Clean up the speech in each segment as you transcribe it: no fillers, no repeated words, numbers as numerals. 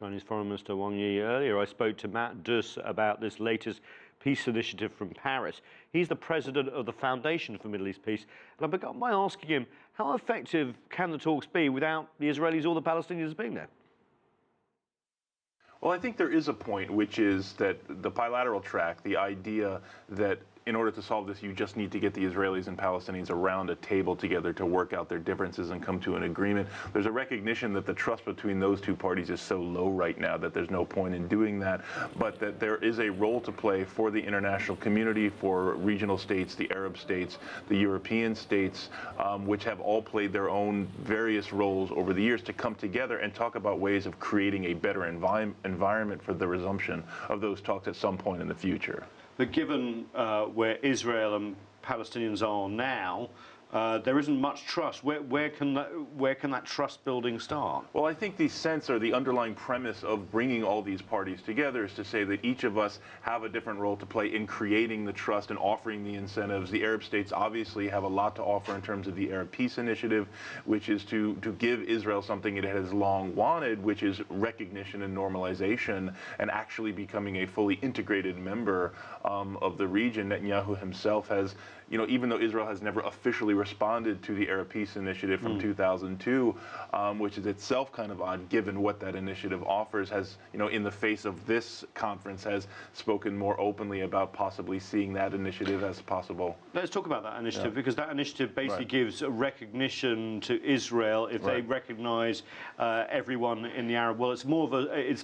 Chinese Foreign Minister Wang Yi earlier. I spoke to Matt Duss about this latest peace initiative from Paris. He's the president of the Foundation for Middle East Peace. And I began by asking him, how effective can the talks be without the Israelis or the Palestinians being there? Well, I think there is a point, which is that the bilateral track, the idea that in order to solve this, you just need to get the Israelis and Palestinians around a table together to work out their differences and come to an agreement. There's a recognition that the trust between those two parties is so low right now that there's no point in doing that, but that there is a role to play for the international community, for regional states, the Arab states, the European states, which have all played their own various roles over the years to come together and talk about ways of creating a better environment for the resumption of those talks at some point in the future. But given where Israel and Palestinians are now, there isn't much trust. Where can that trust building start? Well, I think the sense or the underlying premise of bringing all these parties together is to say that each of us have a different role to play in creating the trust and offering the incentives. The Arab states obviously have a lot to offer in terms of the Arab Peace Initiative, which is to give Israel something it has long wanted, which is recognition and normalization and actually becoming a fully integrated member of the region. Netanyahu himself has, even though Israel has never officially responded to the Arab Peace Initiative from 2002, which is itself kind of odd given what that initiative offers, has, in the face of this conference, has spoken more openly about possibly seeing that initiative as possible. Let's talk about that initiative, because that initiative basically gives a recognition to Israel if they recognize everyone in the Arab world. It's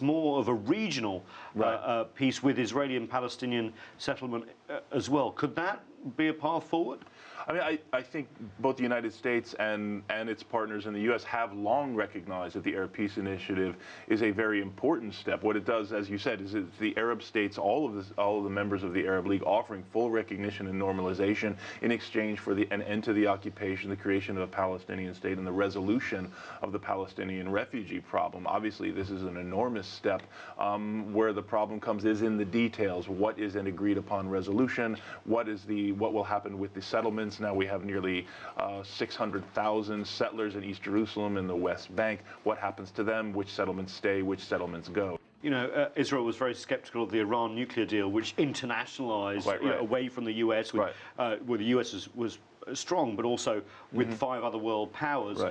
more of a regional peace with Israeli and Palestinian settlement as well. Could that be a path forward? I mean, I think both the United States and its partners in the U.S. have long recognized that the Arab Peace Initiative is a very important step. What it does, as you said, is it's the Arab states, all of the members of the Arab League, offering full recognition and normalization in exchange for an end to the occupation, the creation of a Palestinian state, and the resolution of the Palestinian refugee problem. Obviously, this is an enormous step. Where the problem comes is in the details. What is an agreed upon resolution? What will happen with the settlements? Now we have nearly 600,000 settlers in East Jerusalem and the West Bank. What happens to them? Which settlements stay? Which settlements go? Israel was very skeptical of the Iran nuclear deal, which internationalized away from the U.S., where the U.S. was strong, but also with 5 other world powers.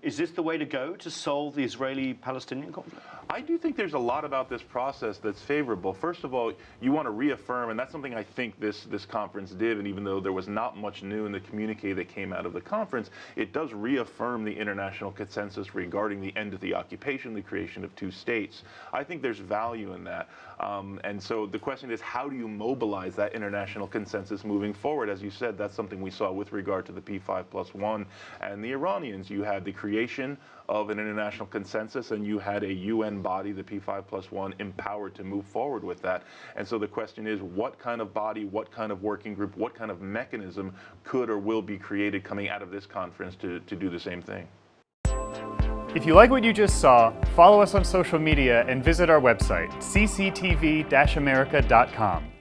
Is this the way to go to solve the Israeli-Palestinian conflict? I do think there's a lot about this process that's favorable. First of all, you want to reaffirm, and that's something I think this conference did, and even though there was not much new in the communique that came out of the conference, it does reaffirm the international consensus regarding the end of the occupation, the creation of 2 states. I think there's value in that. And so the question is, how do you mobilize that international consensus moving forward? As you said, that's something we saw with regard to the P5+1 and the Iranians. You had the creation of an international consensus, and you had a UN body, the P5+1, empowered to move forward with that. And so the question is, what kind of body, what kind of working group, what kind of mechanism could or will be created coming out of this conference to do the same thing? If you like what you just saw, follow us on social media and visit our website, CCTV-America.com.